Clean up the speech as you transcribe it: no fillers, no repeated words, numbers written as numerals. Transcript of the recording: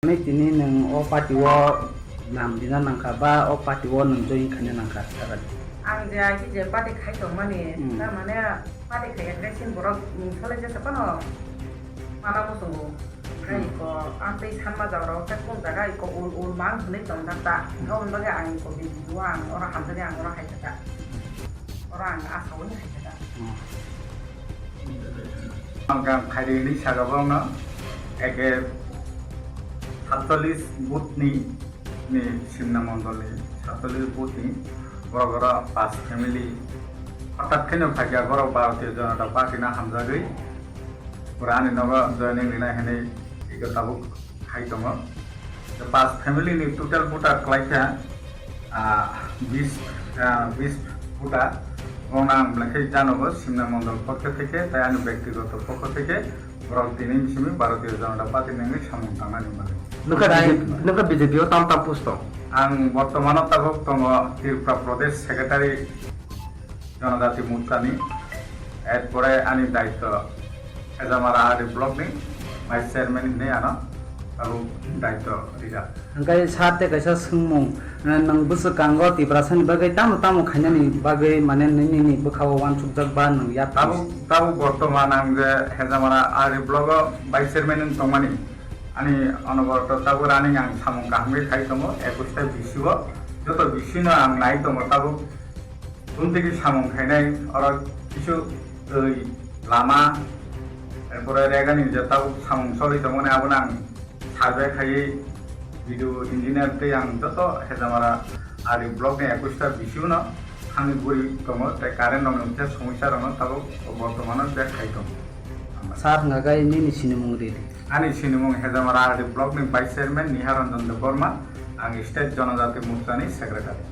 Ini tini neng o party wo nam dina nangka ba o party wo neng join khane nangka sarat. Ang dia ki je party khai to mani na mane party khai ke sin borok thale je sapano mana mo sungu kai ko ang pe sanma jawro ka kun daga ko ul mang hne tong ta ko on baga ang ko bi duang ora hamdani ang ora khai ta ora ang asaw ni khai ta ang khai ni sagabong no eke 47 booth নি Simna মন্ডলে 47 booth নি বড় বড় 5 family হঠাৎ কেন ভাগ্য বড় ভারতীয় জনতা party না হামজাগৈ পুরানি নগ জয়নিং নিনা হেনে ইগো তাবু খাই দङ 5 ফ্যামিলি নি টোটাল বুটা ক্লাইকা 20 বুটা ওনাম লেখাই জানবো সিমনা মন্ডল পক্ষ থেকে তাই আমি ব্যক্তিগত পক্ষ থেকে বড় তিনি মিশমি ভারতীয় জনতা পার্টি নেঙ্গে সামন থানানি মানে Nuka BJP o tam tam pusto. Ang বর্তমানত tabok tongo Tirupura Pradesh Secretary জনজাতি মুক্তানি এরপরে আনি দায়িত্ব এজামারা আরি ব্লক নি ভাইস চেয়ারম্যান নে আনা আৰু দায়িত্ব Reza Angkai sate kaisa sungmung nang busu kanggo ti prasan bagai tam tam khanya ni bagai mane ni bukhawa wan chukjak ba nang ya তাবো বর্তমান আং যে হেজামারা আরি ব্লক ভাইস চেয়ারম্যান তংমানি ani অনবরত তাবো রানিং আং সামং কাহমে খাই দङ 21টা বিসিব যত বিসিন আং নাই দङ তাবো কোন থেকে সামং খাইনাই আর কিছু ওই লামা এরপরে রেগানি যে তাবো সামং সলি দङ মানে আবন আং সার্ভে খাই ভিডিও ইঞ্জিনিয়ার তে আং যত হেজামারা আরি ব্লক নে 21টা বিসিও না আমি গরি দङ তাই কারেন্ট দङ যে সমস্যা দङ তাবো বর্তমানে যে খাই দङ sar ngagai ni sinimung ri. Ani sinimung Hedamara Blok ni Vice Chairman Niharanjan Deborma, ang State Janajati Muktani Secretary.